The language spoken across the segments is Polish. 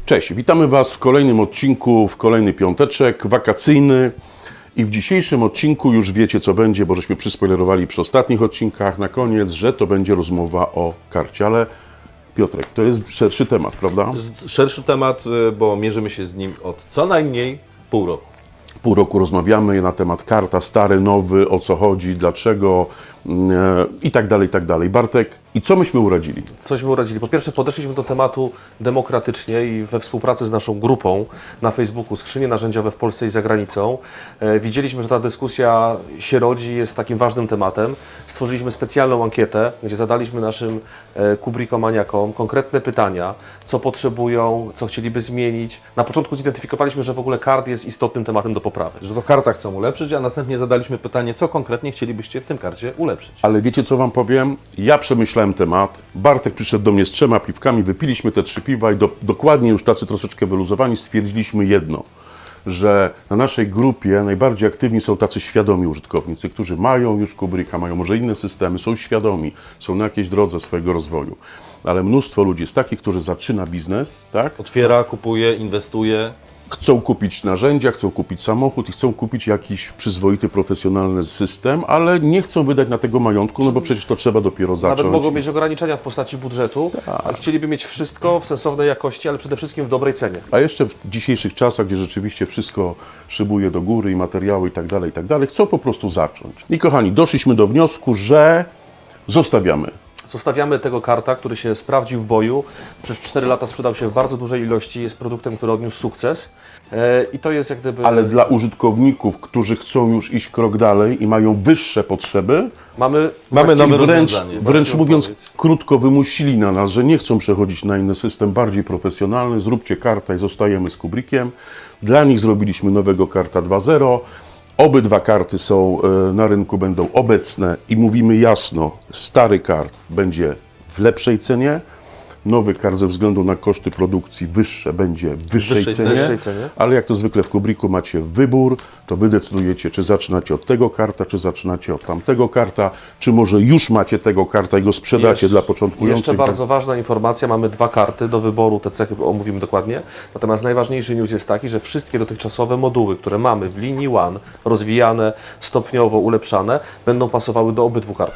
Cześć, witamy Was w kolejnym odcinku, w kolejny piąteczek wakacyjny i w dzisiejszym odcinku już wiecie co będzie, bo żeśmy przyspoilerowali przy ostatnich odcinkach na koniec, że to będzie rozmowa o karcie, ale Piotrek, to jest szerszy temat, prawda? Szerszy temat, bo mierzymy się z nim od co najmniej pół roku. Pół roku rozmawiamy na temat karta, stary, nowy, o co chodzi, dlaczego i tak dalej, i tak dalej. Bartek, i co myśmy uradzili? Cośmy uradzili. Po pierwsze podeszliśmy do tematu demokratycznie i we współpracy z naszą grupą na Facebooku Skrzynie Narzędziowe w Polsce i za granicą. Widzieliśmy, że ta dyskusja się rodzi, jest takim ważnym tematem. Stworzyliśmy specjalną ankietę, gdzie zadaliśmy naszym kubrikomaniakom konkretne pytania, co potrzebują, co chcieliby zmienić. Na początku zidentyfikowaliśmy, że w ogóle kart jest istotnym tematem do poprawy. Że to karta chcą ulepszyć, a następnie zadaliśmy pytanie, co konkretnie chcielibyście w tym karcie ulepszyć. Ale wiecie co Wam powiem? Ja przemyślałem temat, Bartek przyszedł do mnie z 3 piwkami, wypiliśmy te 3 piwa i dokładnie już tacy troszeczkę wyluzowani stwierdziliśmy jedno, że na naszej grupie najbardziej aktywni są tacy świadomi użytkownicy, którzy mają już Kubricka, mają może inne systemy, są świadomi, są na jakiejś drodze swojego rozwoju. Ale mnóstwo ludzi jest takich, którzy zaczyna biznes, tak? Otwiera, kupuje, inwestuje. Chcą kupić narzędzia, chcą kupić samochód i chcą kupić jakiś przyzwoity, profesjonalny system, ale nie chcą wydać na tego majątku, no bo przecież to trzeba dopiero zacząć. Nawet mogą mieć ograniczenia w postaci budżetu, a chcieliby mieć wszystko w sensownej jakości, ale przede wszystkim w dobrej cenie. A jeszcze w dzisiejszych czasach, gdzie rzeczywiście wszystko szybuje do góry i materiały i tak dalej, chcą po prostu zacząć. I kochani, doszliśmy do wniosku, że zostawiamy. Zostawiamy tego karta, który się sprawdził w boju. Przez 4 lata sprzedał się w bardzo dużej ilości, jest produktem, który odniósł sukces. I to jest jak gdyby... Ale dla użytkowników, którzy chcą już iść krok dalej i mają wyższe potrzeby, Mamy nowe wręcz rozwiązanie. mówiąc krótko, wymusili na nas, że nie chcą przechodzić na inny system bardziej profesjonalny. Zróbcie karta i zostajemy z Kubrickiem. Dla nich zrobiliśmy nowego karta 2.0. Obydwa karty są na rynku, będą obecne i mówimy jasno, stary kart będzie w lepszej cenie, nowy kart ze względu na koszty produkcji wyższe będzie w wyższej cenie, ale jak to zwykle w Kubricku macie wybór, to wy decydujecie, czy zaczynacie od tego karta, czy zaczynacie od tamtego karta, czy może już macie tego karta i go sprzedacie dla początkujących. Jeszcze bardzo ważna informacja, mamy 2 karty do wyboru, te cechy omówimy dokładnie. Natomiast najważniejszy news jest taki, że wszystkie dotychczasowe moduły, które mamy w linii One, rozwijane, stopniowo ulepszane, będą pasowały do obydwu kart.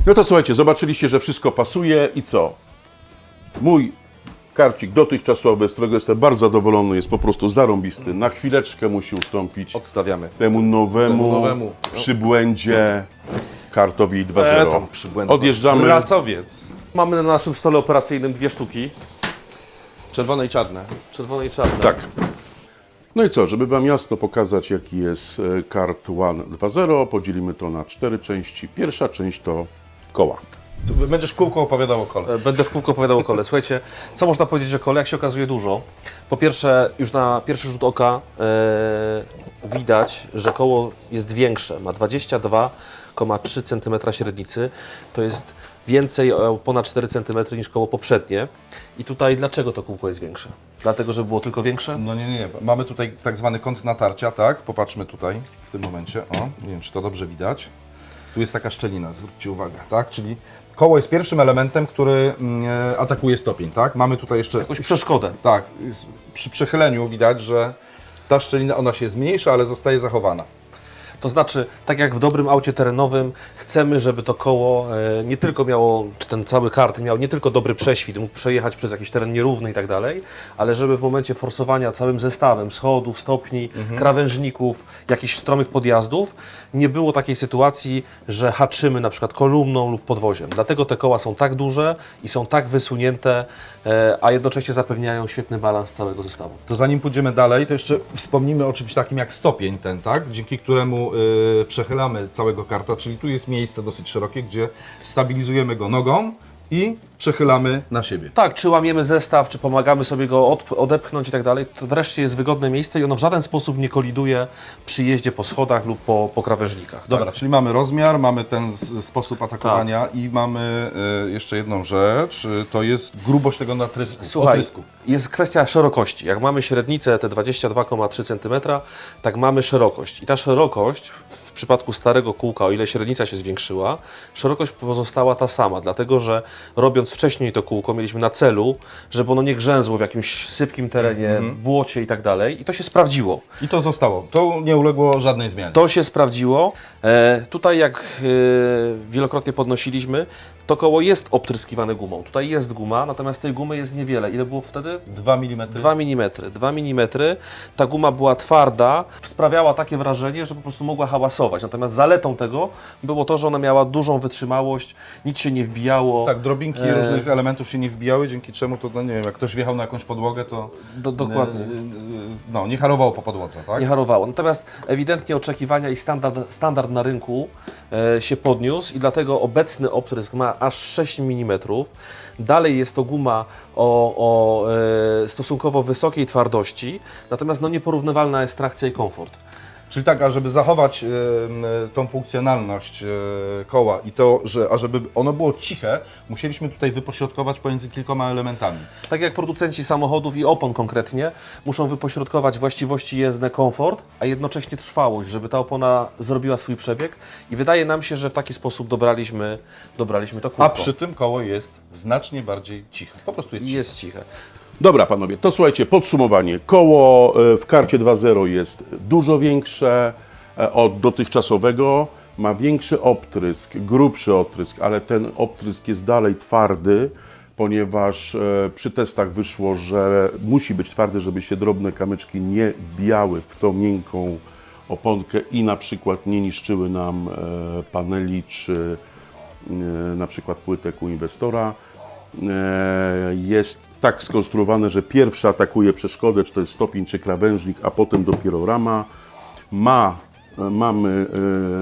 No to słuchajcie, zobaczyliście, że wszystko pasuje i co? Mój karcik dotychczasowy, z którego jestem bardzo zadowolony, jest po prostu zarąbisty. Na chwileczkę musi ustąpić Odstawiamy. temu nowemu przybłędzie kartowi 2.0. tam przybłęda. Odjeżdżamy. Lasowiec. Mamy na naszym stole operacyjnym 2 sztuki, Czerwone i czarne. czerwone i czarne. Tak. No i co, żeby Wam jasno pokazać, jaki jest kart One 2.0, podzielimy to na 4 części. Pierwsza część to koła. Będziesz w kółko opowiadał o kole. Będę w kółko opowiadał o kole. Słuchajcie, co można powiedzieć o kole? Jak się okazuje dużo. Po pierwsze, już na pierwszy rzut oka widać, że koło jest większe. Ma 22,3 cm średnicy. To jest więcej o ponad 4 cm niż koło poprzednie. I tutaj dlaczego to kółko jest większe? Dlatego, że było tylko większe? No nie. Mamy tutaj tak zwany kąt natarcia, tak? Popatrzmy tutaj w tym momencie. O, nie wiem, czy to dobrze widać. Tu jest taka szczelina, zwróćcie uwagę, tak? Czyli koło jest pierwszym elementem, który atakuje stopień, tak? Mamy tutaj jeszcze... Jakąś przeszkodę. Tak, przy przechyleniu widać, że ta szczelina, ona się zmniejsza, ale zostaje zachowana. To znaczy, tak jak w dobrym aucie terenowym, chcemy, żeby to koło nie tylko miało, czy ten cały kart miał nie tylko dobry prześwit, mógł przejechać przez jakiś teren nierówny i tak dalej, ale żeby w momencie forsowania całym zestawem schodów, stopni, krawężników, jakichś stromych podjazdów, nie było takiej sytuacji, że haczymy na przykład kolumną lub podwoziem. Dlatego te koła są tak duże i są tak wysunięte, a jednocześnie zapewniają świetny balans całego zestawu. To zanim pójdziemy dalej, to jeszcze wspomnimy o czymś takim jak stopień ten, tak? Dzięki któremu przechylamy całego karta, czyli tu jest miejsce dosyć szerokie, gdzie stabilizujemy go nogą i przechylamy na siebie. Tak, czy łamiemy zestaw, czy pomagamy sobie go odepchnąć i tak dalej, to wreszcie jest wygodne miejsce i ono w żaden sposób nie koliduje przy jeździe po schodach lub po krawężnikach. Dobra, Tak? czyli mamy rozmiar, mamy ten sposób atakowania i mamy jeszcze jedną rzecz, to jest grubość tego natrysku. Słuchaj, otrysku. jest kwestia szerokości. Jak mamy średnicę te 22,3 cm, tak mamy szerokość. I ta szerokość w przypadku starego kółka, o ile średnica się zwiększyła, szerokość pozostała ta sama, dlatego że robiąc wcześniej to kółko, mieliśmy na celu, żeby ono nie grzęzło w jakimś sypkim terenie, błocie i tak dalej. I to się sprawdziło. I to zostało. To nie uległo żadnej zmianie. To się sprawdziło. Tutaj, jak wielokrotnie podnosiliśmy, to koło jest obtryskiwane gumą. Tutaj jest guma, natomiast tej gumy jest niewiele. Ile było wtedy? 2 mm. 2 mm. 2 mm. Ta guma była twarda, sprawiała takie wrażenie, że po prostu mogła hałasować. Natomiast zaletą tego było to, że ona miała dużą wytrzymałość, nic się nie wbijało. Tak, drobinki różnych elementów się nie wbijały, dzięki czemu to, no nie wiem, jak ktoś wjechał na jakąś podłogę, to Dokładnie. no, nie harowało po podłodze, tak? Nie harowało. Natomiast ewidentnie oczekiwania i standard na rynku się podniósł i dlatego obecny optrysk ma aż 6 mm. Dalej jest to guma o stosunkowo wysokiej twardości, natomiast no, nieporównywalna jest trakcja i komfort. Czyli tak, a żeby zachować tą funkcjonalność koła i to, że żeby ono było ciche, musieliśmy tutaj wypośrodkować pomiędzy kilkoma elementami. Tak jak producenci samochodów i opon konkretnie muszą wypośrodkować właściwości jezdne, komfort, a jednocześnie trwałość, żeby ta opona zrobiła swój przebieg i wydaje nam się, że w taki sposób dobraliśmy to kółko. A przy tym koło jest znacznie bardziej ciche. Po prostu jest I ciche. jest ciche. Dobra, panowie, to słuchajcie, podsumowanie. Koło w karcie 2.0 jest dużo większe od dotychczasowego, ma większy optrysk, grubszy optrysk, ale ten optrysk jest dalej twardy, ponieważ przy testach wyszło, że musi być twardy, żeby się drobne kamyczki nie wbijały w tą miękką oponkę i na przykład nie niszczyły nam paneli czy na przykład płytek u inwestora. Jest tak skonstruowane, że pierwszy atakuje przeszkodę, czy to jest stopień, czy krawężnik, a potem dopiero rama. Mamy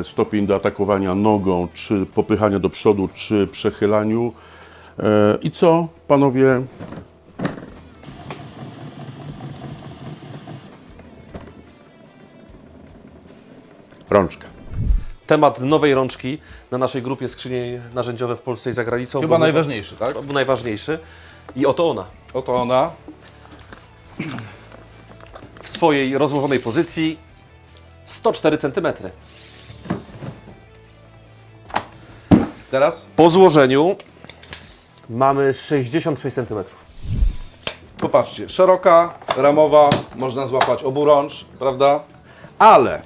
stopień do atakowania nogą, czy popychania do przodu, czy przechylaniu. I co, panowie? Rączka. Temat nowej rączki na naszej grupie skrzynie narzędziowe w Polsce i za granicą. Chyba był najważniejszy, tak? był najważniejszy. I oto ona. Oto ona. W swojej rozłożonej pozycji 104 cm. Teraz Po złożeniu mamy 66 cm. popatrzcie, szeroka, ramowa, można złapać oburącz, prawda? Ale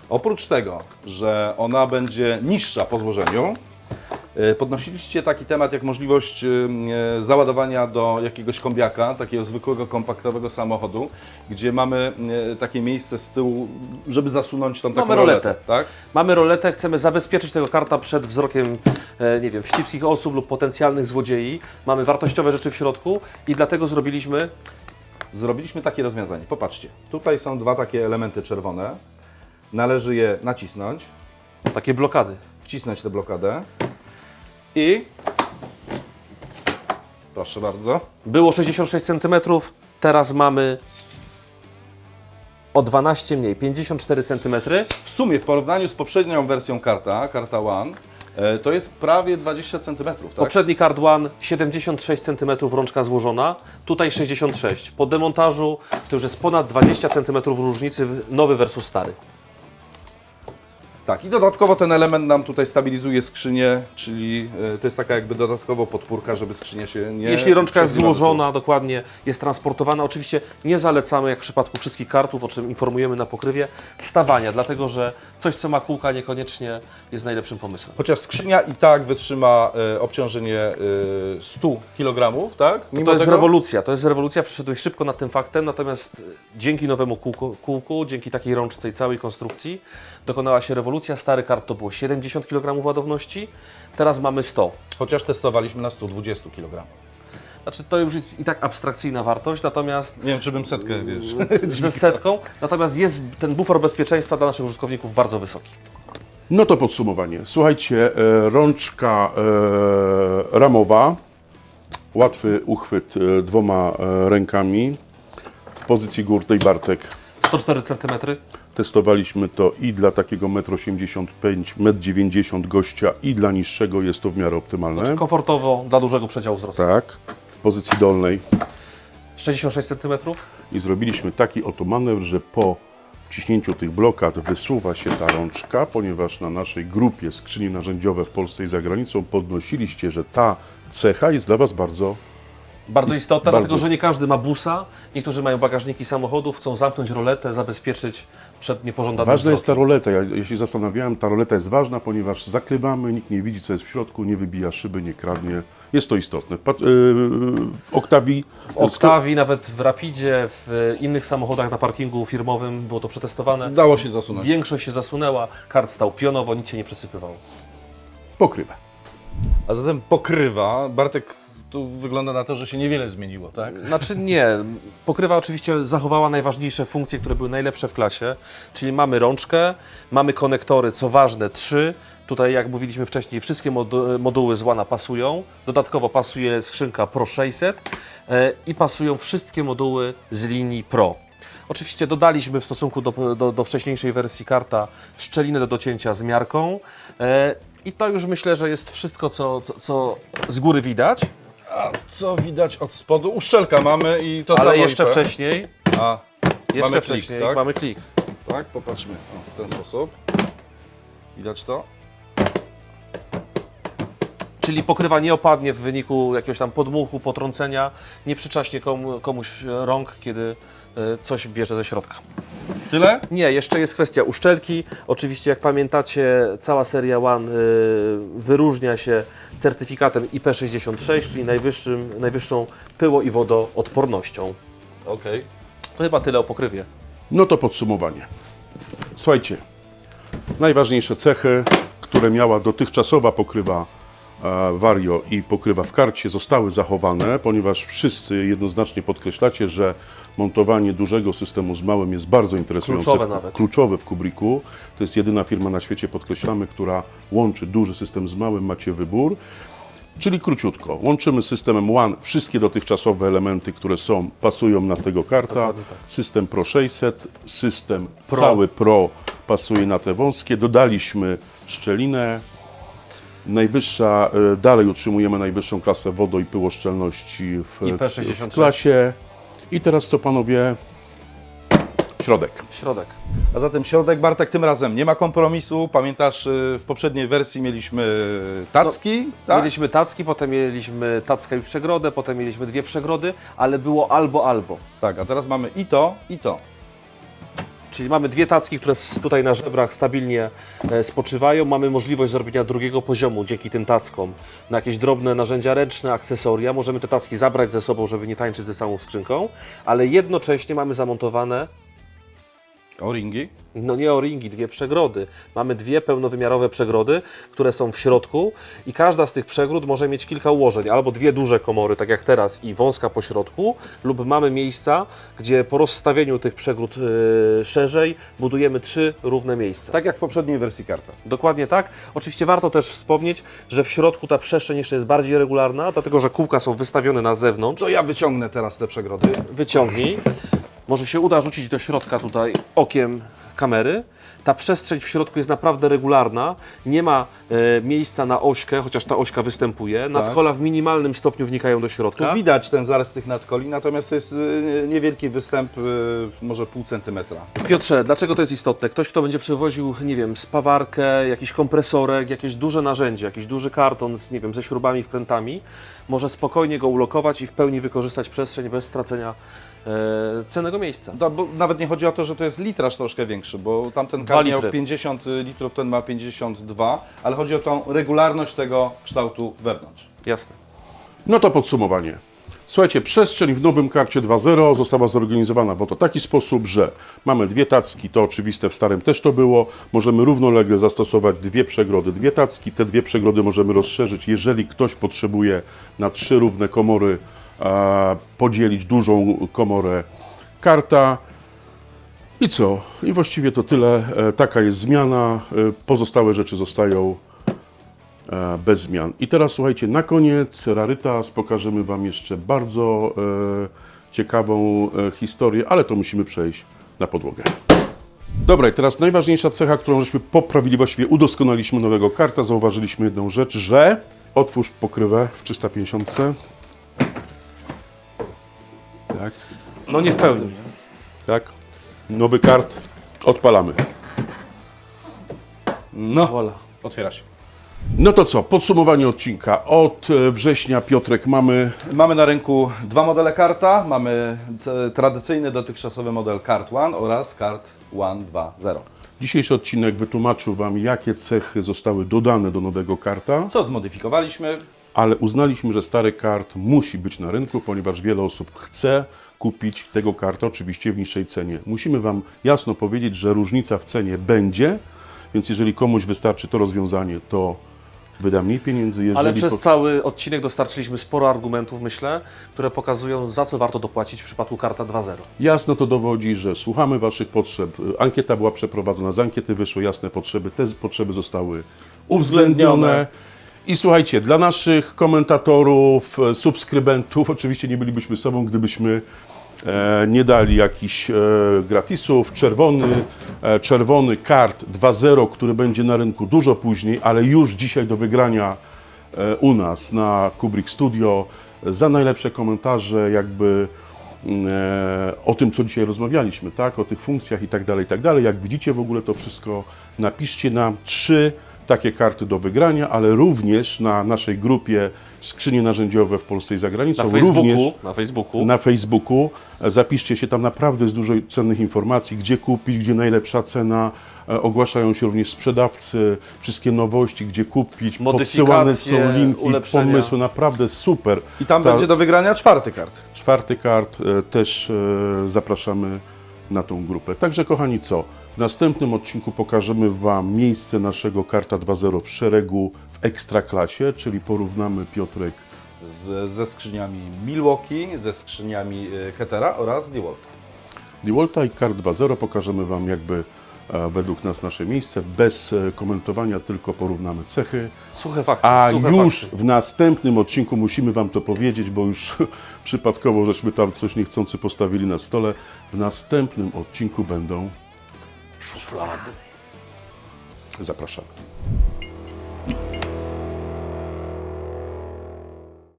oprócz tego, że ona będzie niższa po złożeniu, podnosiliście taki temat jak możliwość załadowania do jakiegoś kombiaka, takiego zwykłego, kompaktowego samochodu, gdzie mamy takie miejsce z tyłu, żeby zasunąć tą taką Mamy roletę. tak? Mamy roletę, chcemy zabezpieczyć tego karta przed wzrokiem, nie wiem, wścibskich osób lub potencjalnych złodziei. Mamy wartościowe rzeczy w środku i dlatego Zrobiliśmy takie rozwiązanie. Popatrzcie, tutaj są dwa takie elementy czerwone. Należy je nacisnąć, takie blokady. wcisnąć tę blokadę i proszę bardzo. Było 66 cm, teraz mamy o 12 mniej, 54 cm. W sumie w porównaniu z poprzednią wersją karta One, to jest prawie 20 cm, tak? Poprzedni Card One 76 cm rączka złożona, tutaj 66. Po demontażu to już jest ponad 20 cm różnicy nowy versus stary. Tak, i dodatkowo ten element nam tutaj stabilizuje skrzynię, czyli to jest taka jakby dodatkowo podpórka, żeby skrzynia się nie... Jeśli rączka jest przebiła do tyłu. złożona, dokładnie jest transportowana, oczywiście nie zalecamy, jak w przypadku wszystkich kartów, o czym informujemy na pokrywie, stawania, dlatego że coś, co ma kółka, niekoniecznie jest najlepszym pomysłem. Chociaż skrzynia i tak wytrzyma obciążenie 100 kg, tak? Mimo To jest tego? rewolucja, przyszedłeś szybko nad tym faktem, natomiast dzięki nowemu kółku, dzięki takiej rączce i całej konstrukcji dokonała się rewolucja. Stary kart to było 70 kg ładowności, teraz mamy 100. Chociaż testowaliśmy na 120 kg. Znaczy to już jest i tak abstrakcyjna wartość, natomiast Nie wiem, czy bym setkę, wiesz... ze setką, natomiast jest ten bufor bezpieczeństwa dla naszych użytkowników bardzo wysoki. No to podsumowanie. Słuchajcie, rączka ramowa Łatwy uchwyt dwoma rękami. W pozycji górnej, Bartek, 104 cm. testowaliśmy to i dla takiego 1,85 m, 1,90 m gościa, i dla niższego jest to w miarę optymalne. Komfortowo dla dużego przedziału wzrostu. Tak, w pozycji dolnej. 66 cm. I zrobiliśmy taki oto manewr, że po wciśnięciu tych blokad wysuwa się ta rączka, ponieważ na naszej grupie skrzyni narzędziowe w Polsce i za granicą podnosiliście, że ta cecha jest dla Was bardzo... Bardzo istotne, bardzo dlatego że nie każdy ma busa, niektórzy mają bagażniki samochodów, chcą zamknąć roletę, zabezpieczyć przed niepożądanym Ważna jest ta wzrokiem. roleta. Ja się zastanawiałem, ta roleta jest ważna, ponieważ zakrywamy, nikt nie widzi, co jest w środku, nie wybija szyby, nie kradnie. Jest to istotne. W Octavii... W Octavii, nawet w Rapidzie, w innych samochodach na parkingu firmowym było to przetestowane. Dało się zasunąć. Większość się zasunęła, kart stał pionowo, nic się nie przesypywało. Pokrywa. A zatem pokrywa, Bartek, tu wygląda na to, że się niewiele zmieniło, tak? Znaczy nie, pokrywa oczywiście zachowała najważniejsze funkcje, które były najlepsze w klasie, czyli mamy rączkę, mamy konektory, co ważne 3, tutaj jak mówiliśmy wcześniej, wszystkie moduły z łana pasują, dodatkowo pasuje skrzynka Pro 600 i pasują wszystkie moduły z linii Pro. Oczywiście dodaliśmy w stosunku do wcześniejszej wersji karta szczelinę do docięcia z miarką i to już myślę, że jest wszystko, co z góry widać. A co widać od spodu? Uszczelka mamy i to samo. Ale jeszcze IP. wcześniej, A, mamy wcześniej klik, tak? mamy klik. Tak, popatrzmy. O, w ten sposób. Widać to? Czyli pokrywa nie opadnie w wyniku jakiegoś tam podmuchu, potrącenia, nie przyczaśnie komuś rąk, kiedy coś bierze ze środka. Tyle? Nie, jeszcze jest kwestia uszczelki. Oczywiście, jak pamiętacie, cała seria One wyróżnia się certyfikatem IP66, czyli najwyższą pyło- i wodoodpornością. Okej. To chyba tyle o pokrywie. No to podsumowanie. Słuchajcie, najważniejsze cechy, które miała dotychczasowa pokrywa Vario i pokrywa w karcie, zostały zachowane, ponieważ wszyscy jednoznacznie podkreślacie, że montowanie dużego systemu z małym jest bardzo interesujące. Kluczowe nawet. Kluczowe w Kubricku. To jest jedyna firma na świecie, podkreślamy, która łączy duży system z małym, macie wybór. Czyli króciutko, łączymy systemem One wszystkie dotychczasowe elementy, które są, pasują na tego karta. Dokładnie tak. System Pro 600, system Pro. cały Pro pasuje na te wąskie. Dodaliśmy szczelinę. Najwyższa, dalej utrzymujemy najwyższą klasę wodo- i pyłoszczelności IP66. w klasie. I teraz co, panowie? Środek. Środek. A zatem środek, Bartek, tym razem nie ma kompromisu. Pamiętasz, w poprzedniej wersji mieliśmy tacki, tak? Mieliśmy tacki, potem mieliśmy tackę i przegrodę, potem mieliśmy 2 przegrody, ale było albo. Tak, a teraz mamy i to, i to. Czyli mamy 2 tacki, które tutaj na żebrach stabilnie spoczywają. Mamy możliwość zrobienia drugiego poziomu dzięki tym tackom na jakieś drobne narzędzia ręczne, akcesoria. Możemy te tacki zabrać ze sobą, żeby nie tańczyć ze samą skrzynką, ale jednocześnie mamy zamontowane, O-ringi. no nie o-ringi, 2 przegrody. Mamy 2 pełnowymiarowe przegrody, które są w środku i każda z tych przegród może mieć kilka ułożeń. Albo 2 duże komory, tak jak teraz, i wąska po środku, lub mamy miejsca, gdzie po rozstawieniu tych przegród szerzej budujemy 3 równe miejsca. Tak jak w poprzedniej wersji karta. Dokładnie tak. Oczywiście warto też wspomnieć, że w środku ta przestrzeń jeszcze jest bardziej regularna, dlatego że kółka są wystawione na zewnątrz. To ja wyciągnę teraz te przegrody. Wyciągnij. Może się uda rzucić do środka tutaj okiem kamery. Ta przestrzeń w środku jest naprawdę regularna. Nie ma miejsca na ośkę, chociaż ta ośka występuje. Nadkola w minimalnym stopniu wnikają do środka. Tu widać ten zarys tych nadkoli, natomiast to jest niewielki występ, może pół centymetra. Piotrze, dlaczego to jest istotne? Ktoś, kto będzie przewoził, nie wiem, spawarkę, jakiś kompresorek, jakieś duże narzędzie, jakiś duży karton z, nie wiem, ze śrubami, wkrętami, może spokojnie go ulokować i w pełni wykorzystać przestrzeń bez stracenia cennego miejsca. Bo nawet nie chodzi o to, że to jest litraż troszkę większy, bo tamten 2 kar miał litry. 50 litrów, ten ma 52, ale chodzi o tą regularność tego kształtu wewnątrz. Jasne. No to podsumowanie. Słuchajcie, przestrzeń w nowym karcie 2.0 została zorganizowana w oto taki sposób, że mamy 2 tacki, to oczywiste, w starym też to było. Możemy równolegle zastosować 2 przegrody, 2 tacki. Te 2 przegrody możemy rozszerzyć, jeżeli ktoś potrzebuje na 3 równe komory podzielić dużą komorę karta. I co? I właściwie to tyle. Taka jest zmiana. Pozostałe rzeczy zostają bez zmian. I teraz słuchajcie, na koniec rarytas, pokażemy Wam jeszcze bardzo ciekawą historię, ale to musimy przejść na podłogę. Dobra, i teraz najważniejsza cecha, którą żeśmy poprawili, właściwie udoskonaliśmy nowego karta. Zauważyliśmy jedną rzecz, że otwórz pokrywę w 350. Tak, No nie w pełni. tak. Nowy kart odpalamy. No, Voilà. otwiera się. No to co, podsumowanie odcinka. Od września, Piotrek, mamy Mamy na rynku dwa modele karta. Mamy tradycyjny, dotychczasowy model Kart One oraz Kart One 2.0. dzisiejszy odcinek wytłumaczył Wam, jakie cechy zostały dodane do nowego karta, Co zmodyfikowaliśmy? ale uznaliśmy, że stary kart musi być na rynku, ponieważ wiele osób chce kupić tego karta, oczywiście w niższej cenie. Musimy Wam jasno powiedzieć, że różnica w cenie będzie, więc jeżeli komuś wystarczy to rozwiązanie, to wyda mniej pieniędzy. Jeżeli Ale przez cały odcinek dostarczyliśmy sporo argumentów, myślę, które pokazują, za co warto dopłacić w przypadku karta 2.0. Jasno to dowodzi, że słuchamy Waszych potrzeb. Ankieta była przeprowadzona, z ankiety wyszły jasne potrzeby, te potrzeby zostały uwzględnione. I słuchajcie, dla naszych komentatorów, subskrybentów, oczywiście nie bylibyśmy sobą, gdybyśmy nie dali jakichś gratisów. Czerwony kart 2.0, który będzie na rynku dużo później, ale już dzisiaj do wygrania u nas na Kubrick Studio za najlepsze komentarze, jakby o tym, co dzisiaj rozmawialiśmy, tak? O tych funkcjach i tak dalej, i tak dalej. Jak widzicie w ogóle to wszystko, napiszcie nam 3 takie karty do wygrania, ale również na naszej grupie Skrzynie Narzędziowe w Polsce i za granicą. Na Facebooku. Zapiszcie się, tam naprawdę jest dużo cennych informacji, gdzie kupić, gdzie najlepsza cena. Ogłaszają się również sprzedawcy, wszystkie nowości, gdzie kupić, podsyłane są linki, ulepszenia. pomysły, naprawdę super. I tam będzie do wygrania 4. kart. 4. kart też zapraszamy na tą grupę. Także kochani, co? W następnym odcinku pokażemy Wam miejsce naszego karta 2.0 w szeregu w Ekstraklasie, czyli porównamy, Piotrek, Ze skrzyniami Milwaukee, ze skrzyniami Kettera oraz DeWalta. DeWalta i kart 2.0. Pokażemy Wam jakby według nas nasze miejsce, bez komentowania, tylko porównamy cechy. Suche fakty. A suche już fakty. w następnym odcinku musimy Wam to powiedzieć, bo już przypadkowo żeśmy tam coś niechcący postawili na stole. W następnym odcinku będą Szuflady. zapraszamy.